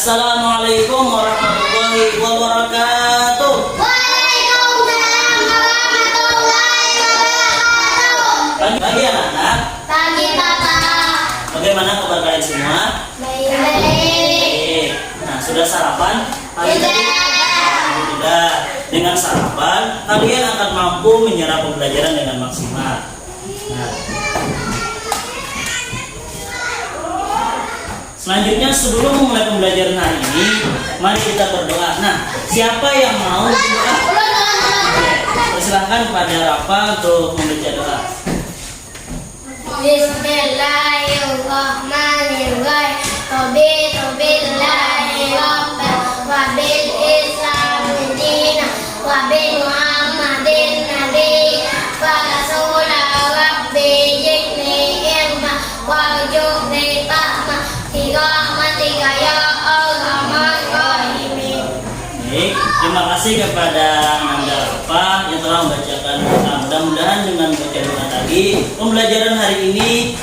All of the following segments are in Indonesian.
Assalamualaikum warahmatullahi wabarakatuh. Waalaikumsalam warahmatullahi wabarakatuh. Pagi anak-anak. Pagi Papa. Bagaimana kabar kalian semua? Baik. Nah, sudah sarapan? Sudah. Sudah. Dengan sarapan, kalian akan mampu menyerap pembelajaran dengan maksimal. Nah, selanjutnya sebelum memulai pembelajaran hari ini, mari kita berdoa. Nah, siapa yang mau berdoa? Persilahkan kepada Rafa untuk membaca doa. Bismillahirrahmanirrahim. Billahi rabban wa bil islami dinan wa bi muhammadin nabiy wa rasulahu rabbi jikni ilma warzuqni fahma birahmatika ya arhamar rahimin. Baik, terima kasih kepada Nanda Rafa yang telah membacakan doa. Mudah-mudahan dengan baca doa tadi, pembelajaran hari ini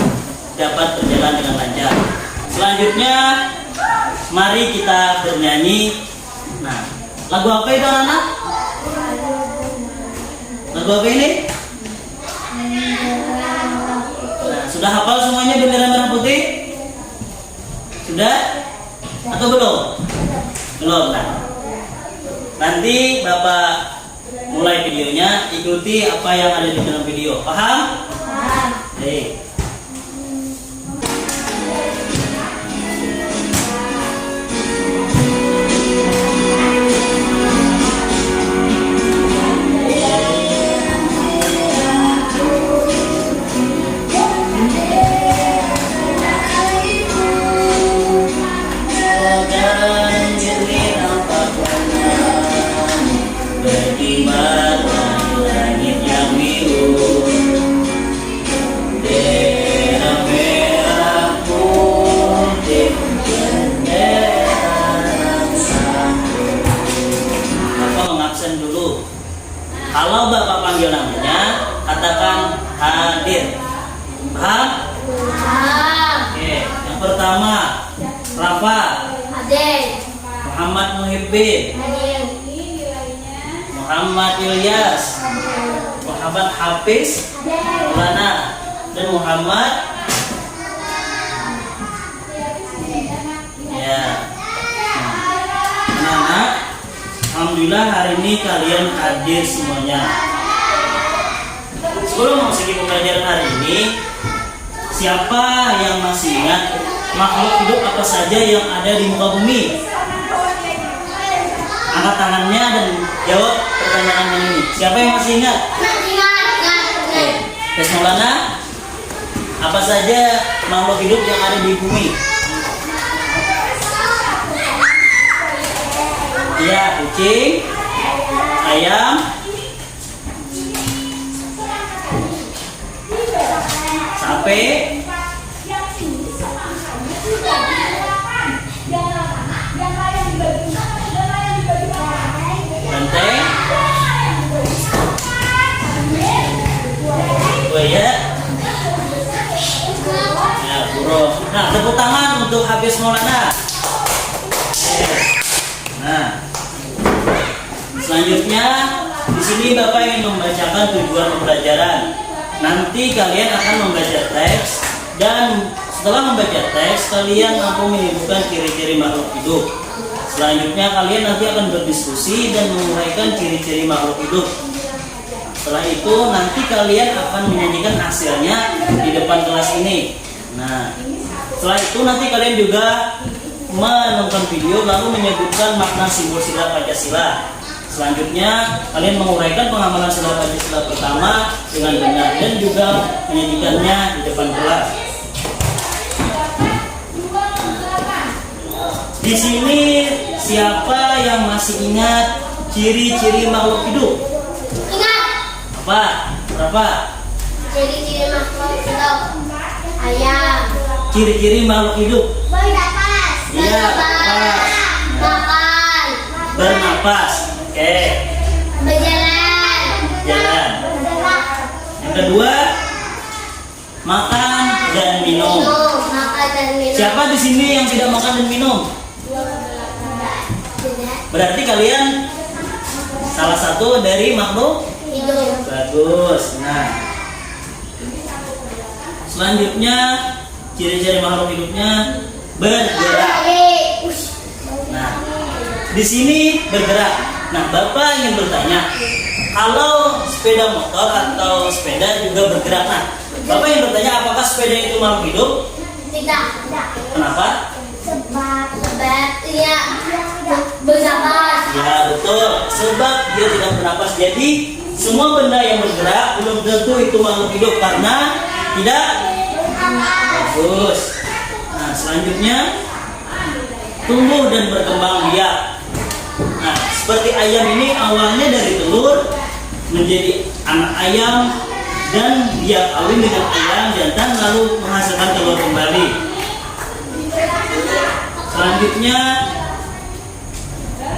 dapat berjalan dengan lancar. Selanjutnya, mari kita bernyanyi. Nah, lagu apa itu anak-anak? Lagu apa ini? Nah, sudah hafal semuanya bendera merah putih? Sudah? Atau belum? Belum. Nah, nanti Bapak mulai videonya, ikuti apa yang ada di dalam video. Paham? Paham. Baik. Kalau Bapak panggil namanya, katakan hadir. Paham? Paham. Oke. Yang pertama, Rafa. Hadir. Muhammad Muhibbin. Hadir. Muhammad Ilyas. Muhammad Hafiz. Maulana. Dan Muhammad. Ya. Anak-anak, alhamdulillah hari ini kalian hadir semuanya. Sebelum memasuki pembelajaran hari ini, siapa yang masih ingat makhluk hidup apa saja yang ada di muka bumi? Angkat tangannya dan jawab pertanyaan ini. Siapa yang masih ingat? Oke. Tes Maulana, apa saja makhluk hidup yang ada di bumi? Iya, kucing, ayam, sapi, banteng, buaya, ya, burung. Nah, tepuk tangan untuk Hafiz Maulana. Nah, selanjutnya di sini Bapak ingin membacakan tujuan pembelajaran. Nanti kalian akan membaca teks dan setelah membaca teks kalian mampu menyebutkan ciri-ciri makhluk hidup. Selanjutnya kalian nanti akan berdiskusi dan menguraikan ciri-ciri makhluk hidup. Setelah itu nanti kalian akan menyanyikan hasilnya di depan kelas ini. Nah, setelah itu nanti kalian juga menonton video lalu menyebutkan makna simbol sila Pancasila. Selanjutnya kalian menguraikan pengamalan sila Pancasila pertama dengan benar dan juga menyanyikannya di depan kelas. Di sini siapa yang masih ingat ciri-ciri makhluk hidup? Ingat. Apa? Berapa? Ciri-ciri makhluk hidup. Ayam. Ciri-ciri makhluk hidup. Bernapas. Iya, bernapas. Makan. Bernapas. Oke. Berjalan. Jalan. Yang kedua, makan dan minum. Makan dan minum. Siapa di sini yang tidak makan dan minum? Berarti kalian salah satu dari makhluk Hidup. bagus. Nah, selanjutnya ciri-ciri makhluk hidupnya bergerak. Nah, di sini bergerak. Nah, Bapak ingin bertanya, kalau sepeda motor atau sepeda juga bergerak. Nah, Bapak ingin bertanya, apakah sepeda itu makhluk hidup? Tidak. Kenapa? Sebab dia bernapas. Ya betul, sebab dia tidak bernapas. Jadi semua benda yang bergerak belum tentu itu makhluk hidup karena tidak bagus. Nah, selanjutnya tumbuh dan berkembang biak. Nah, seperti ayam ini awalnya dari telur menjadi anak ayam dan dia kawin dengan ayam jantan lalu menghasilkan telur kembali. Selanjutnya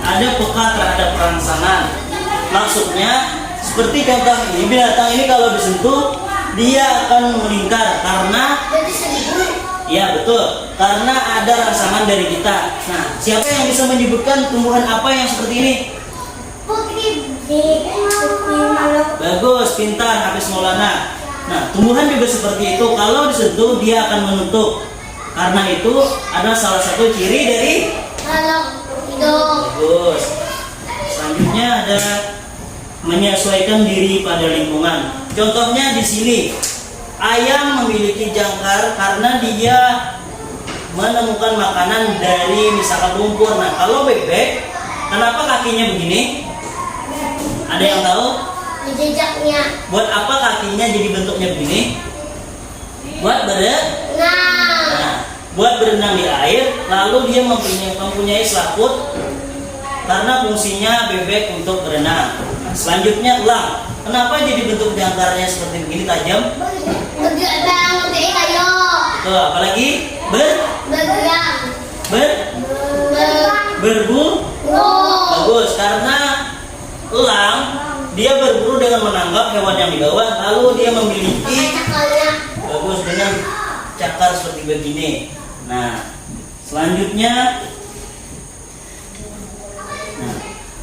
ada peka terhadap rangsangan. Maksudnya seperti contoh ini, binatang ini kalau disentuh dia akan melingkar karena Jadi seribu. ya betul, karena ada rangsangan dari kita. Nah, siapa yang bisa menyebutkan tumbuhan apa yang seperti ini? Putri malu. Bagus, pintar, Hafiz Maulana. Nah, tumbuhan juga seperti itu. Kalau disentuh dia akan menutup. Karena itu ada salah satu ciri dari Makhluk hidup. bagus. Selanjutnya ada menyesuaikan diri pada lingkungan. Contohnya di sini, ayam memiliki jangkar karena dia menemukan makanan dari misalkan lumpur. Nah, kalau bebek, kenapa kakinya begini? Ada yang tahu? Jejaknya. Buat apa kakinya jadi bentuknya begini? Buat buat berenang di air. Lalu dia mempunyai selaput karena fungsinya bebek untuk berenang. Nah, selanjutnya elang. Kenapa jadi bentuk jangkarnya seperti begini tajam? Bergerak kayu. Tuh, apalagi Bergerak. berburu. Bagus, karena elang dia berburu dengan menangkap hewan yang di bawah, lalu dia memiliki Cakalnya. bagus dengan cakar seperti begini. Nah, selanjutnya,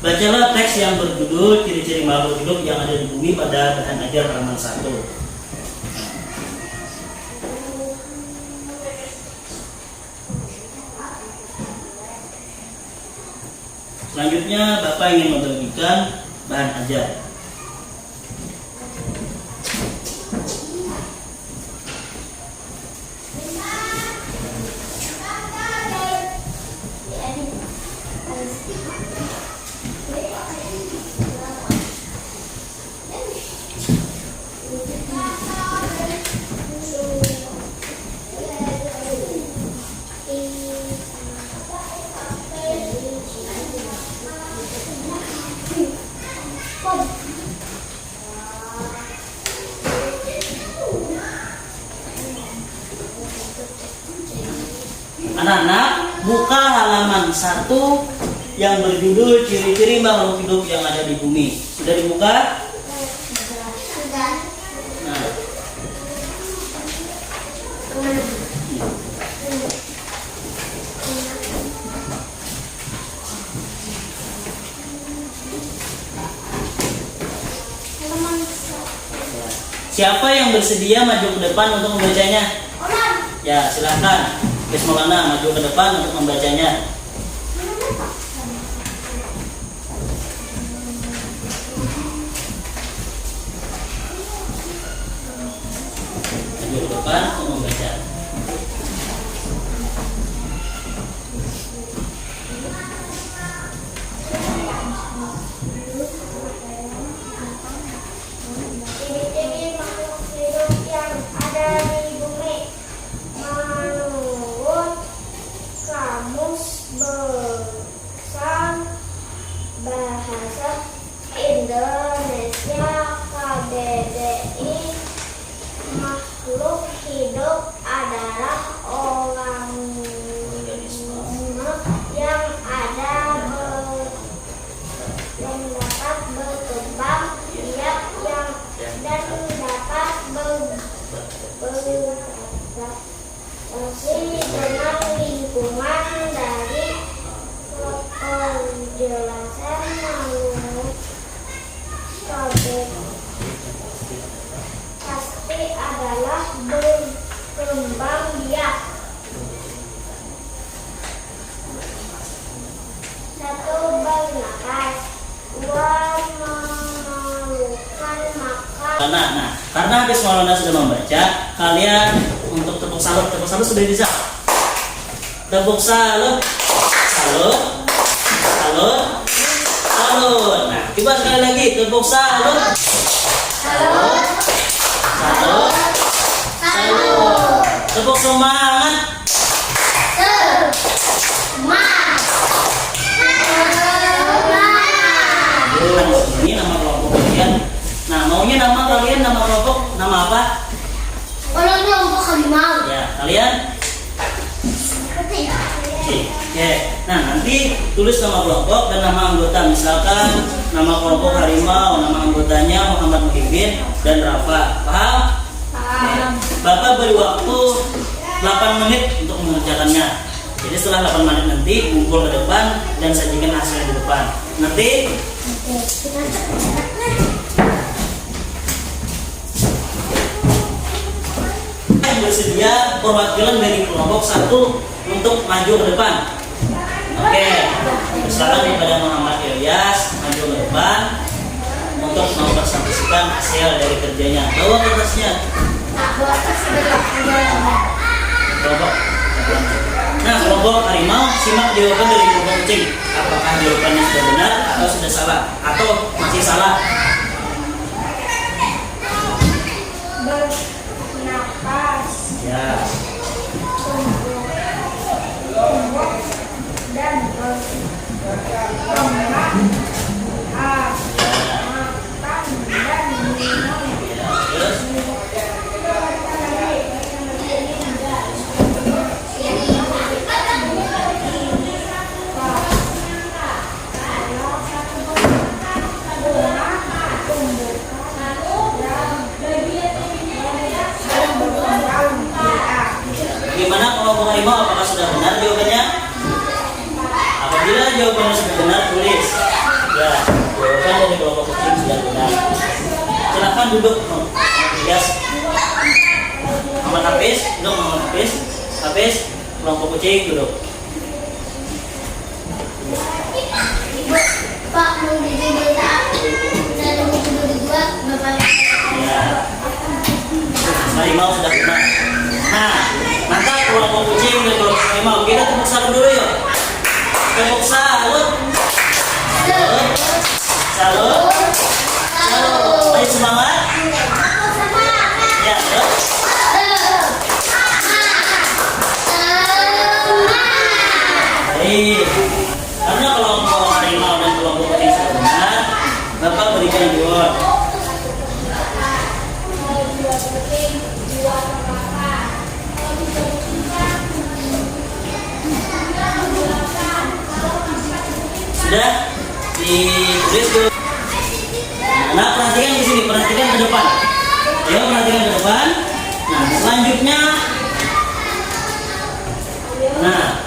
bacalah teks yang berjudul ciri-ciri makhluk hidup yang ada di bumi pada bahan ajar halaman 1. Selanjutnya, Bapak ingin membagikan bahan ajar. Anak-anak, buka halaman 1 yang berjudul ciri-ciri makhluk hidup yang ada di bumi. Sudah dibuka? Sudah. Nah, siapa yang bersedia maju ke depan untuk membacanya? Ya, silakan. Hafiz Maulana maju ke depan untuk membacanya. Maju ke depan untuk membaca. Ciri-ciri makhluk hidup yang ada di bumi menurut Kamus penjelasan menurut topik pasti adalah berkembang biak. Satu, bernapas. Dua, memalukan makan. Nah, karena habis Maulana sudah membaca, kalian untuk tepuk salut sudah bisa. Tepuk salut, salut, salut, salut. Nah, coba sekali lagi, tepuk salut, salut, salut, salut. Tepuk semangat. Ini nama kelompok kalian. Nah, maunya nama kalian, nama kelompok, nama apa? Orang kelompok harimau. Ya, kalian. Oke. Nah, nanti tulis nama kelompok dan nama anggota. Misalkan nama kelompok harimau, nama anggotanya Muhammad Muhyiddin dan Rafa. Paham? Oke. Bapak beri waktu 8 menit untuk mengerjakannya. Jadi setelah 8 menit nanti kumpul ke depan dan sajikan hasilnya di depan. Nanti bersedia perwakilan dari kelompok 1 untuk maju ke depan. Oke, silakan kepada Muhammad Ilyas maju ke depan untuk mempresentasikan hasil dari kerjanya. Bawa kertasnya. Kelompok. Nah, kelompok harimau simak jawaban dari kelompok kucing. Apakah jawabannya sudah benar atau sudah salah atau masih salah? Bernapas. Ya. Tumbuh dan berkembang biak. Makan dan minum. Ya, terus. Bagaimana kelompok harimau, apakah sudah benar jawabannya? Apabila jawabannya sudah benar, tulis. Ya, jawaban dari kelompok kucing sudah benar. Silakan duduk, Ilyas. Muhammad Hafiz, duduk Muhammad Hafiz. Hafiz, kelompok kucing duduk. Pak, mau berita dari buku berdua, Bapak. Ya, harimau sudah benar. Nah, maka kelompok kucing dan kelompok harimau kita tepuk salut dulu yuk. Tepuk salut, salut, salut, salut. Ayo semangat. Ya, terus. Baik. Karena kelompok harimau dan kelompok kucing sudah benar, Bapak berikan reward. Sudah ditulis dulu. Nah, perhatikan di sini, perhatikan ke depan. Ayo perhatikan ke depan. Nah, selanjutnya, nah,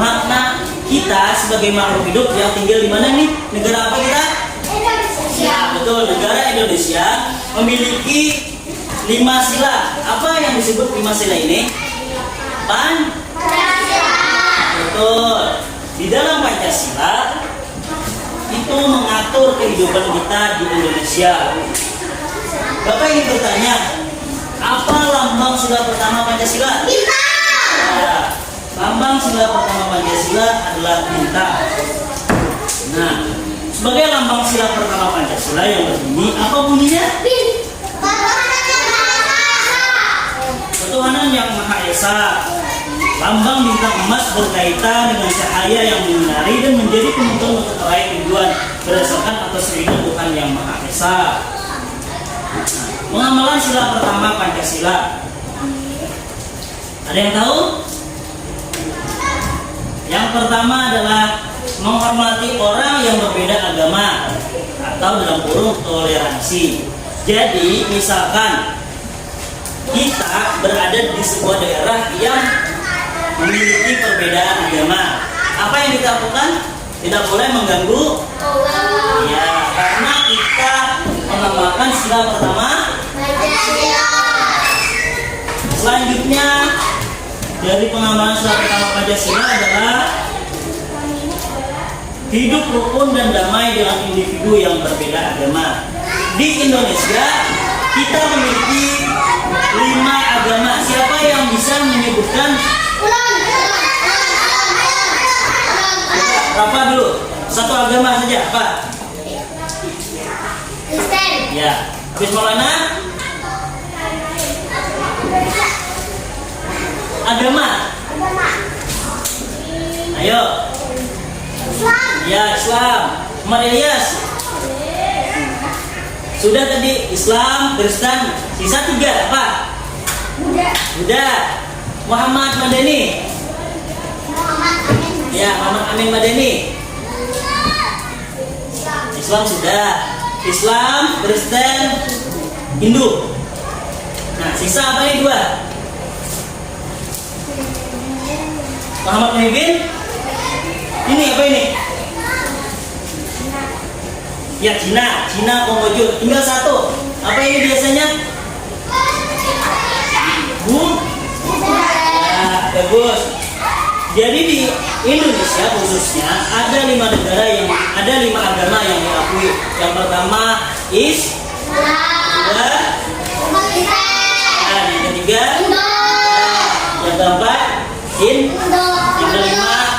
makna kita sebagai makhluk hidup yang tinggal di mana nih? Negara apa kita? Ya, betul, negara Indonesia memiliki 5 sila. Apa yang disebut 5 sila ini? Betul. Di dalam Pancasila itu mengatur kehidupan kita di Indonesia. Bapak ingin bertanya, apa lambang sila pertama Pancasila? Ya, lambang sila pertama Pancasila adalah bintang. Nah, sebagai lambang sila pertama Pancasila yang berbunyi, apa bunyinya? Ketuhanan yang Maha Esa. Lambang bintang emas berkaitan dengan cahaya yang menyinari dan menjadi penuntun untuk meraih tujuan berdasarkan atas ridho Tuhan yang Maha Esa. Pengamalan sila pertama Pancasila. Ada yang tahu? Yang pertama adalah menghormati orang yang berbeda agama atau dalam kurung toleransi. Jadi misalkan kita berada di sebuah daerah yang memiliki perbedaan agama Apa yang kita lakukan? Tidak boleh mengganggu. Ya, karena kita mengamalkan sila pertama. Selanjutnya dari pengamalan sila pertama Pancasila adalah hidup rukun dan damai dengan individu yang berbeda agama. Di Indonesia kita memiliki 5 agama. Siapa yang bisa menyebutkan berapa dulu? Satu agama saja, Pak. Kristen. Ya, habis Maulana. Agama. Ayo. Islam. Ya, Islam. Muhammad Ilyas. Sudah tadi Islam, Kristen, sisa 3 apa? Buddha. Muhammad Madani. Ya, Muhammad Amin Madani. Islam sudah. Islam, Kristen, Hindu. Nah, sisa apa nih 2? Muhammad Muhyiddin. Ini apa ini? Ya, Cina Konghucu. Tinggal 1. Apa ini biasanya? Ya, bagus. Jadi di Indonesia khususnya ada 5 negara yang ada 5 agama yang diakui. Yang pertama Islam. Dan yang ketiga yang keempat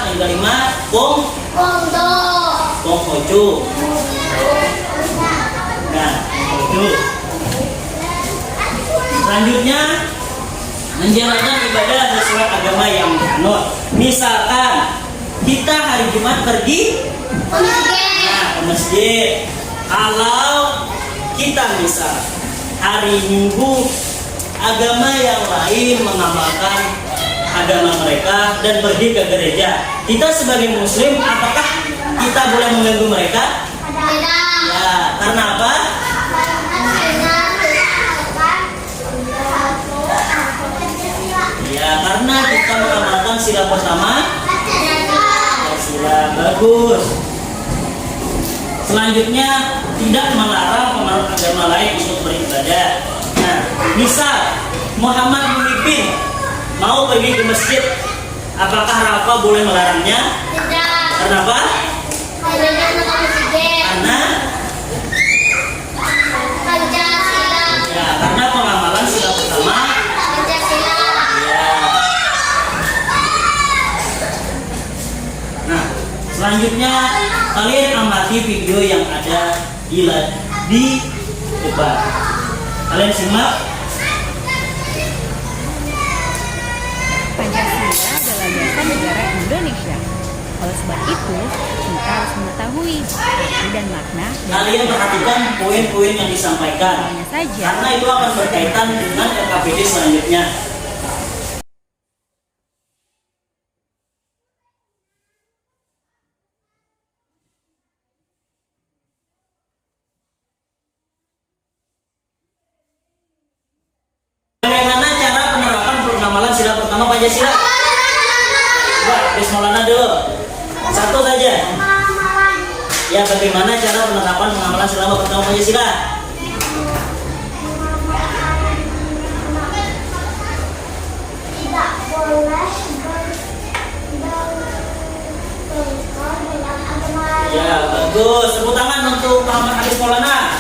yang kelima Konghucu. Nah, Konghucu. Selanjutnya menjalankan ibadah sesuai agama yang dianut. Misalkan kita hari Jumat pergi ke masjid. Kalau kita misal hari Minggu agama yang lain mengamalkan agama mereka dan pergi ke gereja, kita sebagai muslim apakah kita boleh mengganggu mereka? Ya, karena apa? Ya, karena kita mengamalkan sila pertama. Sila bagus. Selanjutnya tidak melarang pemeluk agama lain untuk beribadah. Nah, misal Muhammad Muhyiddin mau pergi ke masjid, apakah Rafa boleh melarangnya? Kenapa? Karena ya, karena pengamalan sila pertama. Ya. Nah, selanjutnya kalian amati video yang ada di depan. Kalian simak. Pancasila adalah dasar negara Indonesia. Oleh sebab itu, kita harus mengetahui arti dan makna. Kalian perhatikan poin-poin yang disampaikan, Hanya saja, karena itu akan berkaitan dengan RKPD selanjutnya. Bagaimana cara penerapan pengamalan sila pertama Pancasila? Coba, Bismillah dulu. Satu saja. Ya, bagaimana cara penerapan pengamalan sila pertama Pancasila? Tidak boleh Ya, bagus. Tepuk tangan untuk Muhammad Arif Maulana.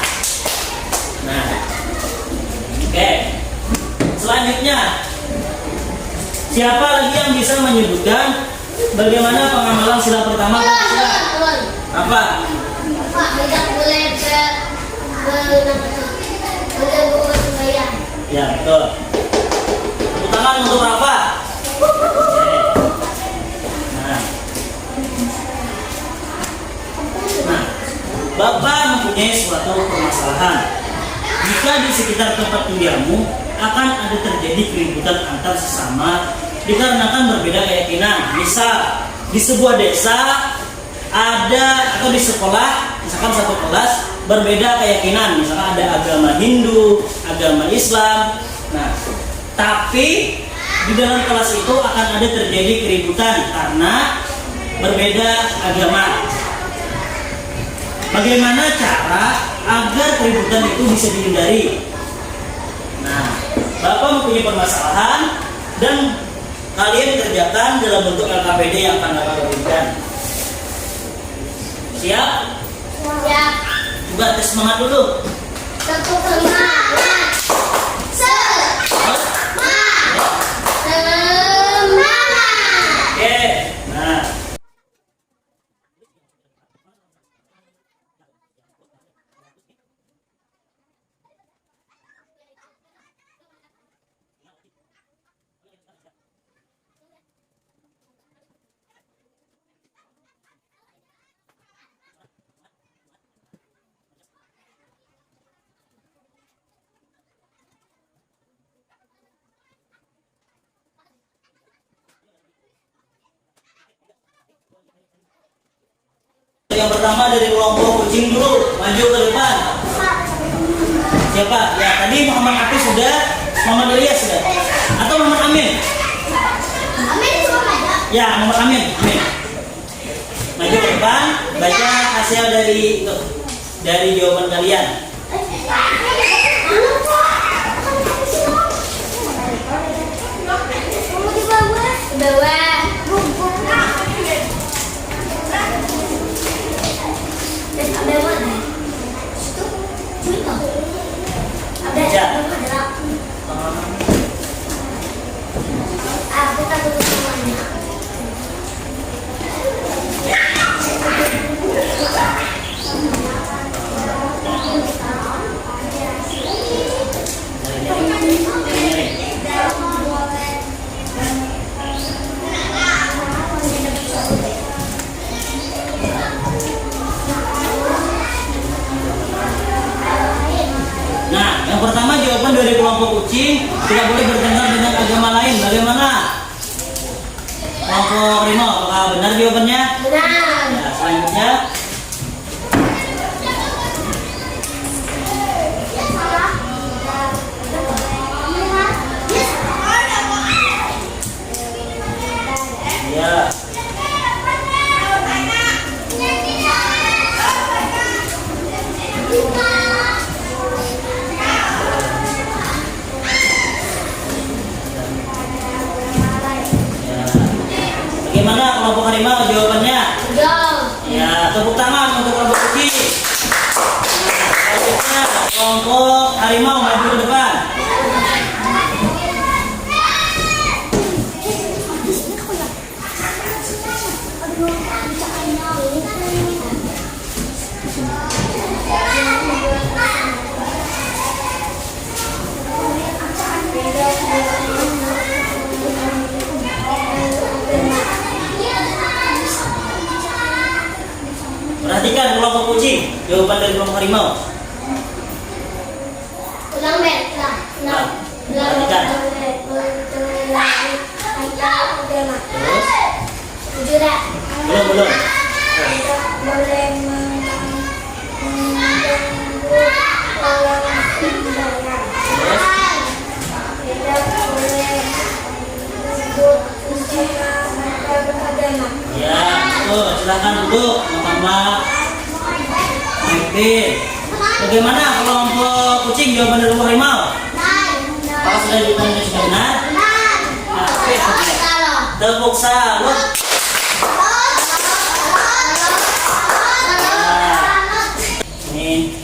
Nah, oke. Selanjutnya, siapa lagi yang bisa menyebutkan bagaimana pengamalan sila pertama Pancasila? Apa? Ya, betul. Tepuk tangan untuk Rafa. Nah, Bapak mempunyai suatu permasalahan. Jika di sekitar tempat tinggalmu akan ada terjadi keributan antar sesama dikarenakan berbeda keyakinan. Misal di sebuah desa ada atau di sekolah, misalkan satu kelas berbeda keyakinan, misalkan ada agama Hindu, agama Islam. Nah, tapi di dalam kelas itu akan ada terjadi keributan karena berbeda agama. Bagaimana cara agar keributan itu bisa dihindari? Nah, Bapak mempunyai permasalahan dan kalian kerjakan dalam bentuk LKPD yang akan Bapak berikan. Siap? Ya. Coba tes semangat dulu. Semangat. Oke. Nah, yang pertama dari kelompok kucing dulu, maju ke depan. Siapa? Ya, tadi Muhammad Hafiz sudah, Muhammad Ilyas sudah, atau Muhammad Amin? Amin cuma ada. Ya, Muhammad Amin. Amin. Maju ke depan, baca hasil dari jawaban kalian. Di bawah. Ada mana? Situ. Cerita. Ya. Aku takut semuanya. Nah, yang pertama jawaban dari kelompok kucing tidak boleh bertengkar dengan agama lain. Bagaimana? Kelompok Rino, apakah benar jawabannya? Benar. Ya, selanjutnya. Ya. Bagaimana kelompok harimau jawabannya? Dong. Ya, tepuk tangan untuk kelompok kucing. Selanjutnya kelompok harimau maju ke depan. Perhatikan kelompok kucing, jawaban dari kelompok harimau. Ulang bet lah. Nah, perhatikan. Terus, Tujuh dah. belum. Boleh mengganggu orang sembahyang. Tidak boleh menyebut istilah mereka beragama. Ya, betul. Silakan duduk, Muhammad. Mimpin. Bagaimana kelompok kucing jawaban dari kelompok harimau? Apakah sudah jawabannya sudah benar? Nah, oke, oke. Tepuk salut. Sini.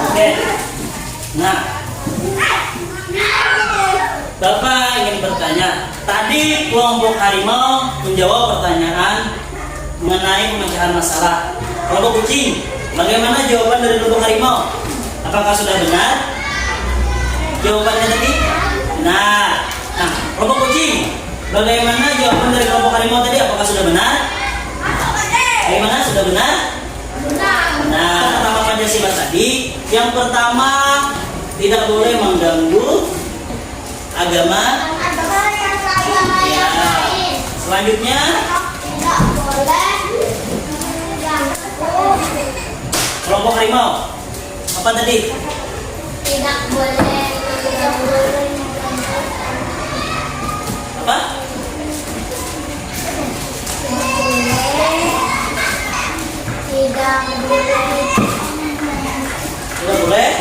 Oke. Nah, Bapak ingin bertanya. Tadi kelompok harimau menjawab pertanyaan mengenai pemecahan masalah. Kelompok kucing, bagaimana jawaban dari kelompok harimau? Apakah sudah benar? Jawabannya tadi benar. Nah, kelompok kucing, bagaimana jawaban dari kelompok harimau tadi? Apakah sudah benar? Bagaimana? Sudah benar? Nah, pertama Pancasila tadi, yang pertama tidak boleh mengganggu agama. Ya. Selanjutnya, Tidak boleh mengganggu. kelompok harimau apa tadi? Tidak boleh mengganggu. Apa? Tidak boleh.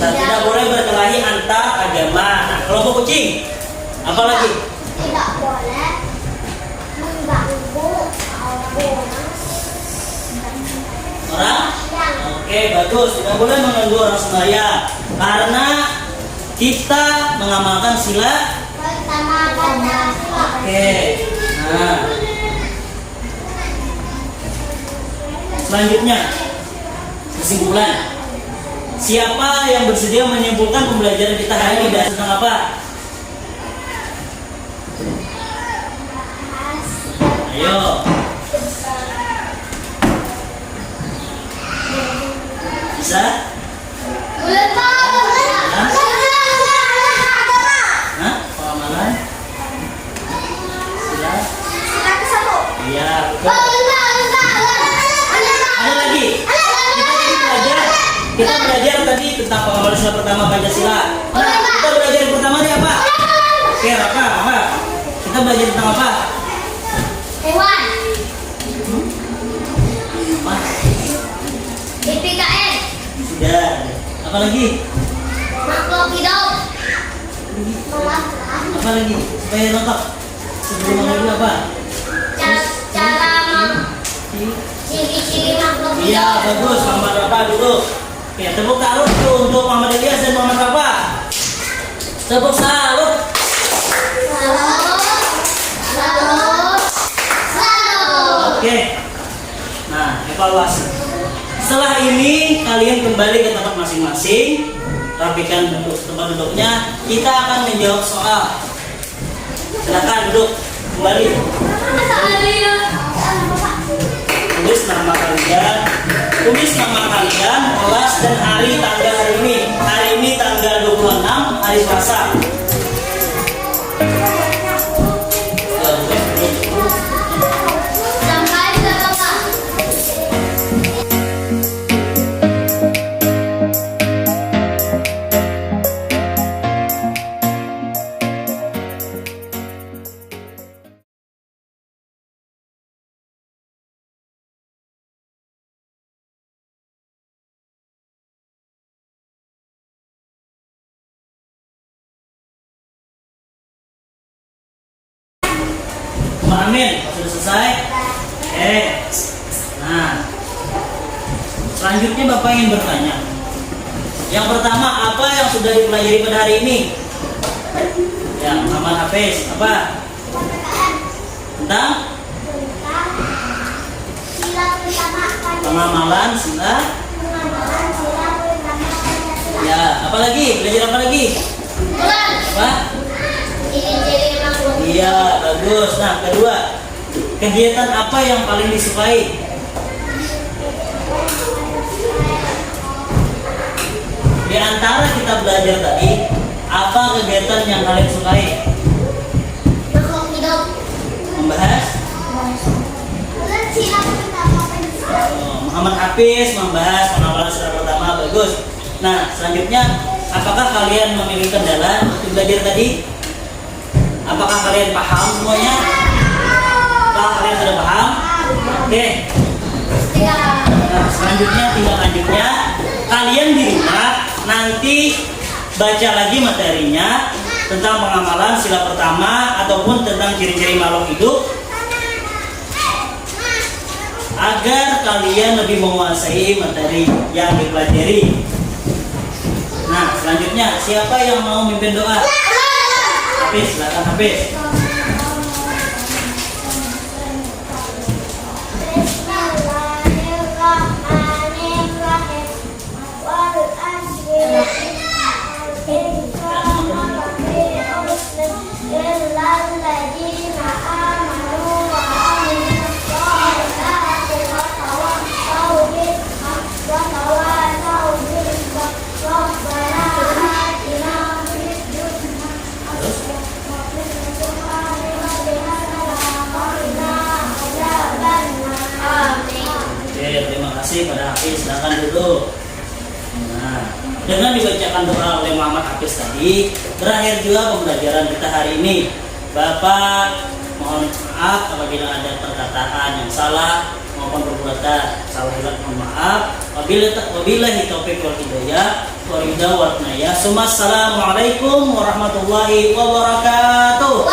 Tidak boleh berkelahi antar agama. Nah, kelompok kucing. Apa lagi? Tidak boleh mengganggu Orang? Oke, bagus. Tidak boleh mengganggu orang sembahyang karena kita mengamalkan sila. pertama Pancasila. Oke. Nah, selanjutnya kesimpulan. Siapa yang bersedia menyimpulkan pembelajaran kita hari ini dan tentang apa? Ayo. Bisa? Boleh Pak. Hah? Pengamalan? Sila? Sila ke-1. Iya. Betul. Ada lagi? Kita belajar tadi tentang pengamalan sila pertama Pancasila. Nah, kita belajar yang pertama ini apa? Oke, apa? Kita belajar tentang apa? Hewan. Apa? IPKN. Sudah. Apa lagi? Makhluk hidup. Apa lagi? Supaya nonton. Sebelum lagi apa? Cara ciri-ciri makhluk hidup. Iya, bagus. Muhammad Rafa dulu. Oke, tepuk tangan dulu untuk Muhammad Ilyas dan Muhammad Rafa. Tepuk salut. Oke. Nah, evaluasi. Setelah ini kalian kembali ke tempat masing-masing, rapikan tempat duduknya. Kita akan menjawab soal. Silakan duduk kembali. Tulis nama kalian, kelas dan hari tanggal hari ini. Hari ini tanggal 26, hari Selasa. Sampai berapa? Amin, sudah selesai. Oke. Nah, selanjutnya Bapak ingin bertanya. Yang pertama, apa yang sudah dipelajari pada hari ini? Ya, Muhammad Hafiz, apa? Tentang Sila pertama Pancasila. pengamalan sila. Pengamalan sila pertama Pancasila. Ya, apa lagi? Belajar apa lagi? Bulan. Apa? Ciri-ciri makhluk hidup. Iya, bagus. Nah, kedua, kegiatan apa yang paling disukai? Di antara kita belajar tadi, apa kegiatan yang kalian sukai? Makhluk hidup. Membahas? Bulan sila pertama Pancasila. Muhammad Hafiz membahas pengamalan sila pertama, bagus. Nah, selanjutnya, apakah kalian memiliki kendala untuk belajar tadi? Apakah kalian paham semuanya? Apakah kalian sudah paham? Oke. Nah, selanjutnya, tinggal lanjutnya, kalian di rumah nanti baca lagi materinya tentang pengamalan sila pertama ataupun tentang ciri-ciri makhluk hidup agar kalian lebih menguasai materi yang dipelajari. Nah, selanjutnya siapa yang mau mimpin doa? Hafiz, silakan Hafiz. Bismillahirrahmanirrahim. Wal asri illal ladzina amanu wa amilus sholihati wa tawassaw bil haqqi wa tawassaw bil sabri. Rabbana atina fid dunya Oke, terima kasih pada Hafiz. Silakan dulu. Nah, dengan dibacakan doa oleh Muhammad Hafiz tadi, berakhir juga pembelajaran kita hari ini. Bapak mohon maaf apabila ada perkataan yang salah maupun perbuatan salah, mohon maaf. Wabillahi taufiq wal hidayah. Assalamualaikum warahmatullahi wabarakatuh.